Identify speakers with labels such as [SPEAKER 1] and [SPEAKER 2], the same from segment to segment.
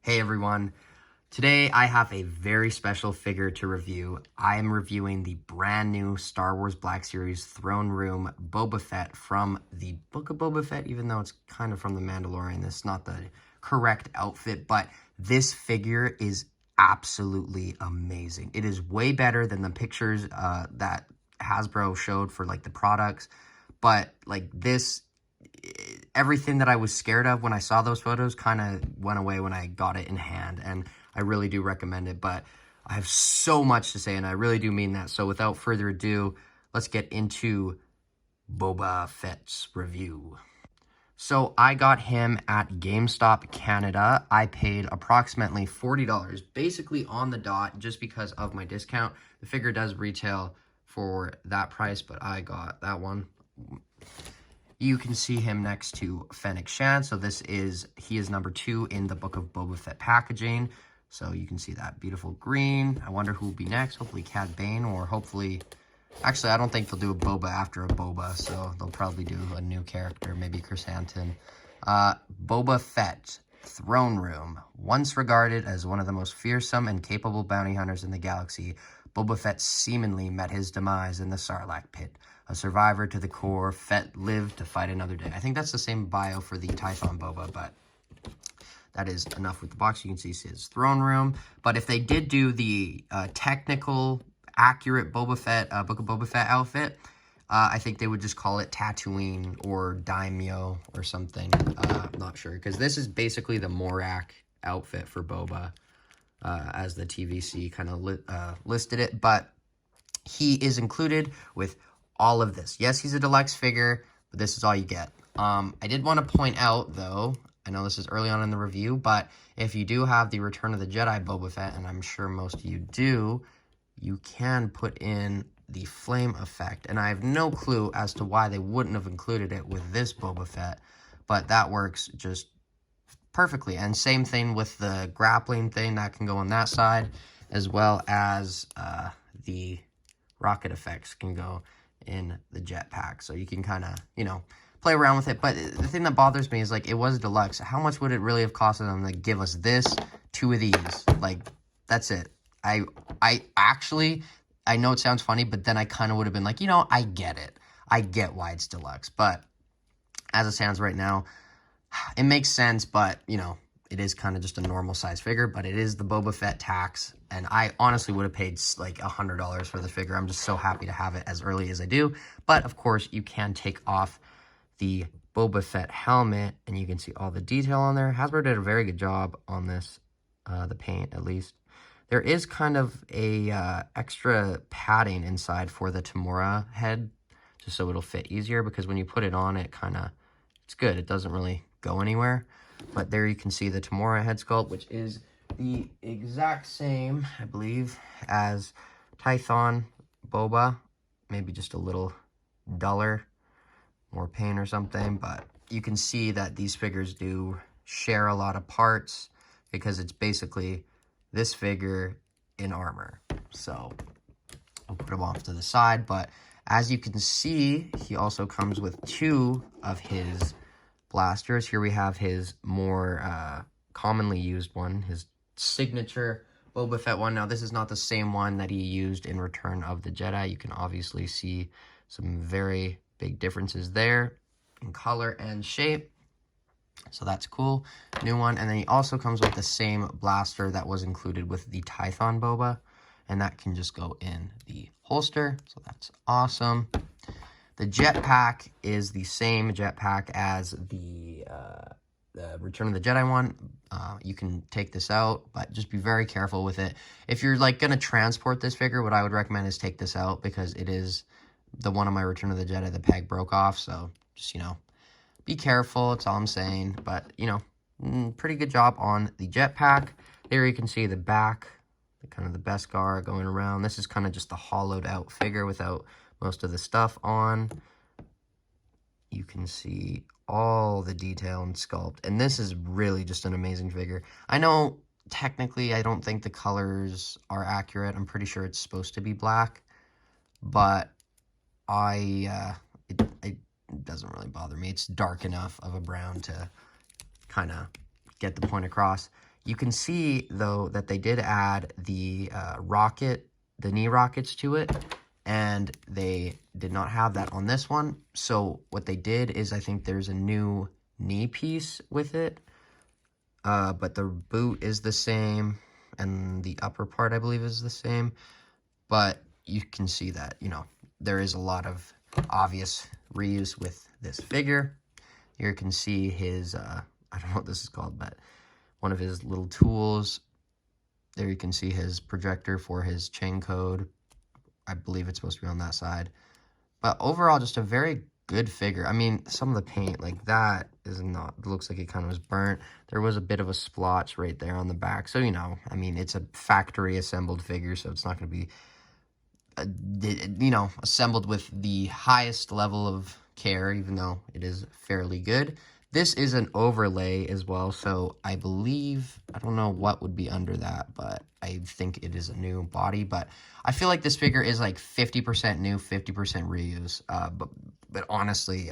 [SPEAKER 1] Hey everyone, today I have a very special figure to review. I am reviewing the brand new Star Wars Black Series Throne Room Boba Fett from the Book of Boba Fett, even though it's kind of from The Mandalorian. This is not the correct outfit, but this figure is absolutely amazing. It is way better than the pictures that Hasbro showed for like the products, but like this, everything that I was scared of when I saw those photos kind of went away when I got it in hand, and I really do recommend it. But I have so much to say, and I really do mean that. So without further ado, let's get into Boba Fett's review. So I got him at GameStop Canada. I paid approximately $40, basically on the dot, just because of my discount. The figure does retail for that price, but I got that one. You can see him next to Fennec Shand. So he is number 2 in the Book of Boba Fett packaging. So you can see that beautiful green. I wonder who will be next. Hopefully Cad Bane, or hopefully... Actually, I don't think they'll do a Boba after a Boba, so they'll probably do a new character, maybe Chris Hanton. Boba Fett, Throne Room. Once regarded as one of the most fearsome and capable bounty hunters in the galaxy, Boba Fett seemingly met his demise in the Sarlacc pit. A survivor to the core, Fett lived to fight another day. I think that's the same bio for the Tython Boba, but that is enough with the box. You can see his Throne Room. But if they did do the technical, accurate Boba Fett, Book of Boba Fett outfit, I think they would just call it Tatooine or Daimyo or something. I'm not sure, because this is basically the Morak outfit for Boba, as the TVC kind of listed it. But he is included with all of this. Yes, he's a deluxe figure, but this is all you get. I did want to point out, though, I know this is early on in the review, but if you do have the Return of the Jedi Boba Fett, and I'm sure most of you do, you can put in the flame effect. And I have no clue as to why they wouldn't have included it with this Boba Fett, but that works just perfectly. And same thing with the grappling thing, that can go on that side, as well as the rocket effects can go in the jetpack. So you can kind of, play around with it. But the thing that bothers me is, like, it was deluxe. How much would it really have costed them to give us this, 2 of these? Like, that's it. I actually, I know it sounds funny, but then I kind of would have been like, I get it. I get why it's deluxe. But as it stands right now, it makes sense, but, it is kind of just a normal size figure, but it is the Boba Fett tax, and I honestly would have paid like $100 for the figure. I'm just so happy to have it as early as I do. But of course, you can take off the Boba Fett helmet, and you can see all the detail on there. Hasbro did a very good job on this, the paint at least. There is kind of a extra padding inside for the Tamora head, just so it'll fit easier, because when you put it on, it's good. It doesn't really go anywhere. But there you can see the Tamora head sculpt, which is the exact same, I believe, as Tython Boba. Maybe just a little duller, more paint or something. But you can see that these figures do share a lot of parts, because it's basically this figure in armor. So I'll put him off to the side. But as you can see, he also comes with 2 of his blasters. Here we have his more commonly used one, his signature Boba Fett one. Now, this is not the same one that he used in Return of the Jedi. You can obviously see some very big differences there in color and shape. So that's cool. New one. And then he also comes with the same blaster that was included with the Tython Boba, and that can just go in the holster. So that's awesome. The jetpack is the same jetpack as the Return of the Jedi one. You can take this out, but just be very careful with it. If you're like going to transport this figure, what I would recommend is take this out, because it is the one on my Return of the Jedi, the peg broke off. So just, be careful. That's all I'm saying. But, pretty good job on the jetpack. There you can see the back, kind of the Beskar going around. This is kind of just the hollowed out figure without most of the stuff on. You can see all the detail and sculpt, and this is really just an amazing figure. I know technically I don't think the colors are accurate. I'm pretty sure it's supposed to be black, but it doesn't really bother me. It's dark enough of a brown to kind of get the point across. You can see, though, that they did add the the knee rockets to it, and they did not have that on this one. So what they did is, I think there's a new knee piece with it, but the boot is the same, and the upper part, I believe, is the same. But you can see that, there is a lot of obvious reuse with this figure. Here you can see his, I don't know what this is called, but one of his little tools. There you can see his projector for his chain code. I believe it's supposed to be on that side. But overall, just a very good figure. I mean, some of the paint, like that, is not, it looks like it kind of was burnt. There was a bit of a splotch right there on the back. So, I mean, it's a factory assembled figure, so it's not going to be assembled with the highest level of care, even though it is fairly good. This is an overlay as well, so I believe, I don't know what would be under that, but I think it is a new body. But I feel like this figure is like 50% new, 50% reuse. But honestly,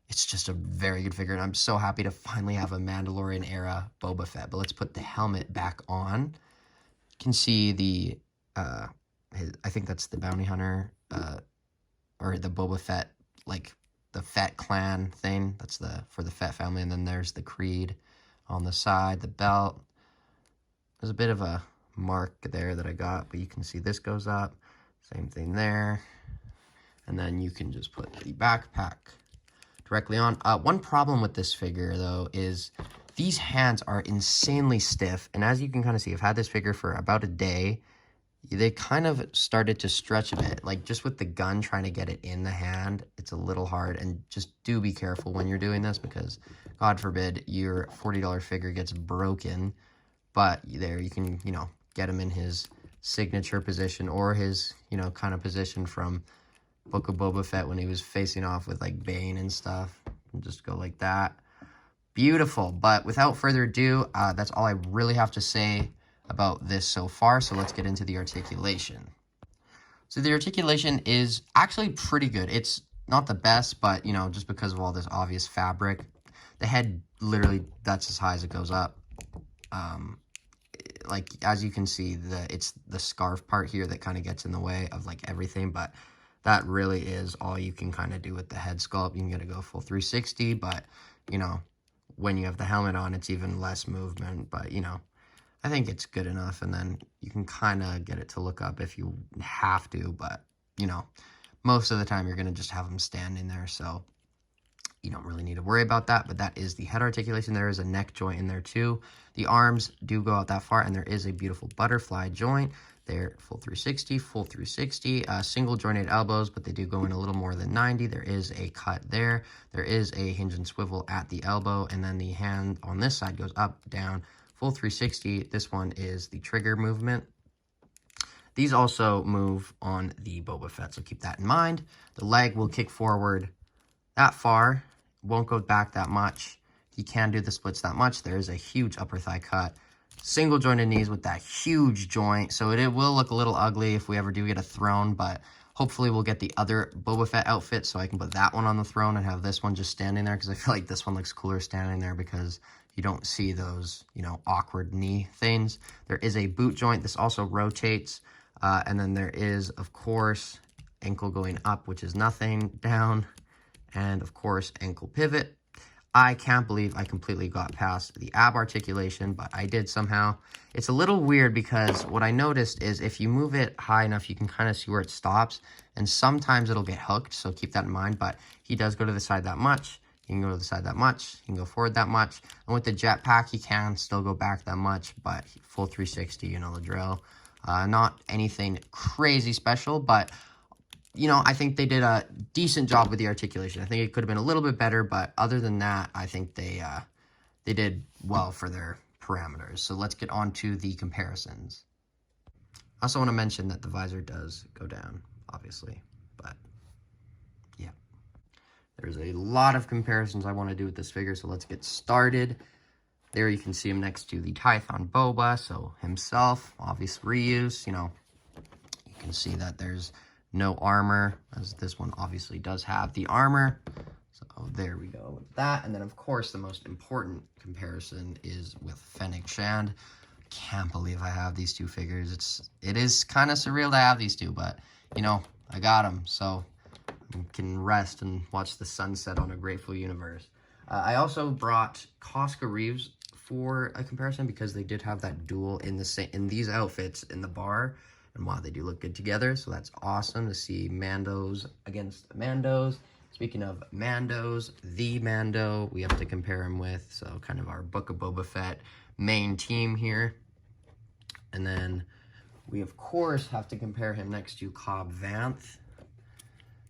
[SPEAKER 1] it's just a very good figure, and I'm so happy to finally have a Mandalorian era Boba Fett. But let's put the helmet back on. You can see the I think that's the bounty hunter, or the Boba Fett, like the Fett clan thing. That's for the Fett family. And then there's the Creed on the side, the belt. There's a bit of a mark there that I got, but you can see this goes up. Same thing there. And then you can just put the backpack directly on. One problem with this figure, though, is these hands are insanely stiff. And as you can kind of see, I've had this figure for about a day. They kind of started to stretch a bit, like just with the gun, trying to get it in the hand. It's a little hard, and just do be careful when you're doing this, because God forbid your $40 figure gets broken. But there you can, get him in his signature position, or his, kind of position from Book of Boba Fett when he was facing off with like Bane and stuff. And just go like that. Beautiful. But without further ado, that's all I really have to say about this so far. So let's get into the articulation. So the articulation is actually pretty good. It's not the best, but just because of all this obvious fabric, the head literally, that's as high as it goes up. Like as you can see, it's the scarf part here that kind of gets in the way of like everything, but that really is all you can kind of do with the head sculpt. You can get to go full 360, but when you have the helmet on, it's even less movement, but I think it's good enough. And then you can kind of get it to look up if you have to, but most of the time you're going to just have them standing there, so you don't really need to worry about that. But that is the head articulation. There is a neck joint in there too. The arms do go out that far, and there is a beautiful butterfly joint. They're full 360, single jointed elbows, but they do go in a little more than 90. There is a cut there. There is a hinge and swivel at the elbow, and then the hand on this side goes up, down, full 360. This one is the trigger movement. These also move on the Boba Fett, so keep that in mind. The leg will kick forward that far, won't go back that much. He can do the splits that much. There is a huge upper thigh cut. Single jointed knees with that huge joint, so it will look a little ugly if we ever do get a throne, but hopefully we'll get the other Boba Fett outfit so I can put that one on the throne and have this one just standing there, because I feel like this one looks cooler standing there because you don't see those, awkward knee things. There is a boot joint. This also rotates. And then there is, of course, ankle going up, which is nothing, down. And, of course, ankle pivot. I can't believe I completely got past the ab articulation, but I did somehow. It's a little weird because what I noticed is if you move it high enough, you can kind of see where it stops. And sometimes it'll get hooked, so keep that in mind. But he does go to the side that much. He can go to the side that much. He can go forward that much. And with the jetpack, he can still go back that much, but full 360, the drill. Not anything crazy special, but, I think they did a decent job with the articulation. I think it could have been a little bit better, but other than that, I think they did well for their parameters. So let's get on to the comparisons. I also want to mention that the visor does go down, obviously, but yeah. There's a lot of comparisons I want to do with this figure, so let's get started. There you can see him next to the Tython Boba, so himself, obvious reuse, you can see that there's no armor, as this one obviously does have the armor. So there we go with that. And then, of course, the most important comparison is with Fennec Shand. Can't believe I have these two figures. It is kind of surreal to have these two, but, you know, I got them. So I can rest and watch the sunset on a grateful universe. I also brought Costco Reeves for a comparison because they did have that duel in these outfits in the bar. And wow, they do look good together. So that's awesome to see Mandos against Mandos. Speaking of Mandos, the Mando we have to compare him with. So kind of our Book of Boba Fett main team here. And then we, of course, have to compare him next to Cobb Vanth.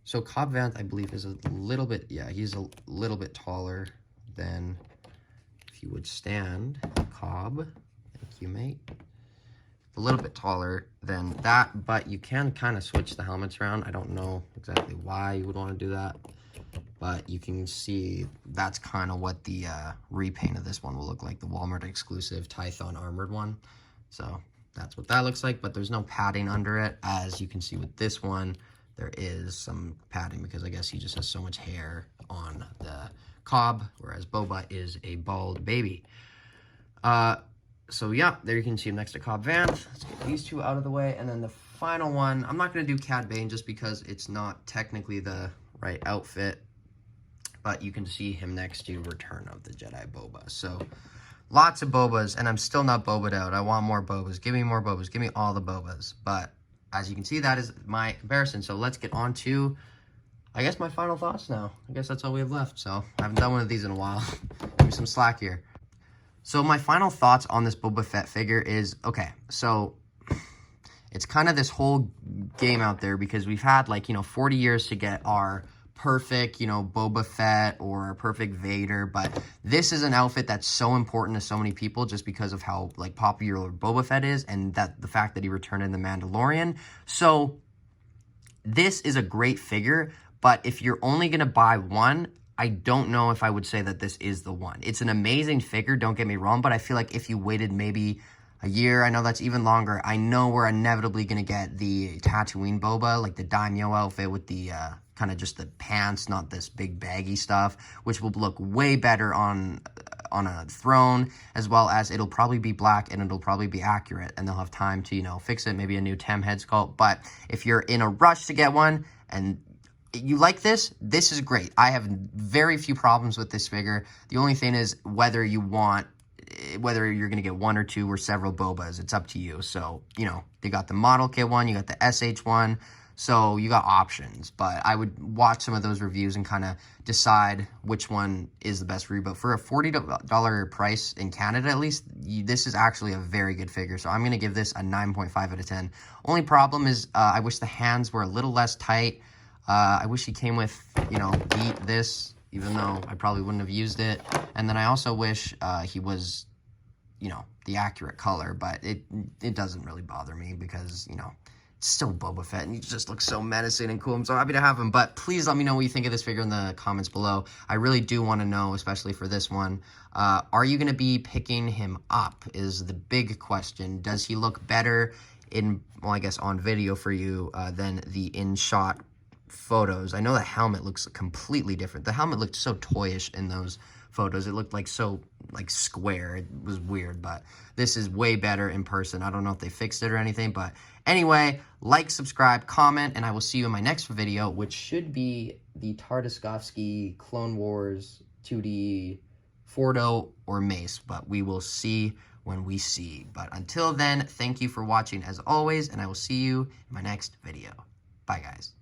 [SPEAKER 1] So Cobb Vanth, I believe, is a little bit, yeah, he's a little bit taller than, if you would stand, Cobb. Thank you, mate. A little bit taller than that, but you can kind of switch the helmets around. I don't know exactly why you would want to do that, but you can see that's kind of what the repaint of this one will look like, the Walmart exclusive Tython armored one. So that's what that looks like, but there's no padding under it. As you can see with this one, there is some padding because I guess he just has so much hair on the Cobb, whereas Boba is a bald baby. So yeah, there you can see him next to Cobb Vanth. Let's get these two out of the way. And then the final one, I'm not going to do Cad Bane just because it's not technically the right outfit, but you can see him next to Return of the Jedi Boba. So lots of Bobas, and I'm still not Boba'd out. I want more Bobas. Give me more Bobas. Give me all the Bobas. But as you can see, that is my comparison. So let's get on to, I guess, my final thoughts now. I guess that's all we have left. So I haven't done one of these in a while. Give me some slack here. So my final thoughts on this Boba Fett figure is, okay, so it's kind of this whole game out there because we've had, like, 40 years to get our perfect, Boba Fett or our perfect Vader, but this is an outfit that's so important to so many people just because of how, like, popular Boba Fett is and that the fact that he returned in The Mandalorian. So this is a great figure, but if you're only going to buy one, I don't know if I would say that this is the one. It's an amazing figure, don't get me wrong, but I feel like if you waited maybe a year, I know that's even longer, I know we're inevitably going to get the Tatooine Boba, like the Daimyo outfit with the kind of just the pants, not this big baggy stuff, which will look way better on a throne, as well as it'll probably be black and it'll probably be accurate, and they'll have time to, fix it, maybe a new Tem head sculpt. But if you're in a rush to get one and you like this is great. I have very few problems with this figure. The only thing is whether you're going to get one or two or several Bobas. It's up to you. So, you got the model kit one, you got the SH one, so you got options. But I would watch some of those reviews and kind of decide which one is the best for you. But for a $40 price in Canada, at least, this is actually a very good figure. So I'm going to give this a 9.5 out of 10. Only problem is I wish the hands were a little less tight. I wish he came with, beat this, even though I probably wouldn't have used it. And then I also wish he was, the accurate color, but it doesn't really bother me because, it's still Boba Fett and he just looks so menacing and cool. I'm so happy to have him, but please let me know what you think of this figure in the comments below. I really do want to know, especially for this one, are you going to be picking him up is the big question. Does he look better I guess on video for you than the in-shot photos? I know the helmet looks completely different. The helmet looked so toyish in those photos. It looked like so square. It was weird, but this is way better in person. I don't know if they fixed it or anything, but anyway, like, subscribe, comment, and I will see you in my next video, which should be the Tartakovsky Clone Wars 2D Fordo or Mace, but we will see when we see. But until then, thank you for watching as always, and I will see you in my next video. Bye, guys.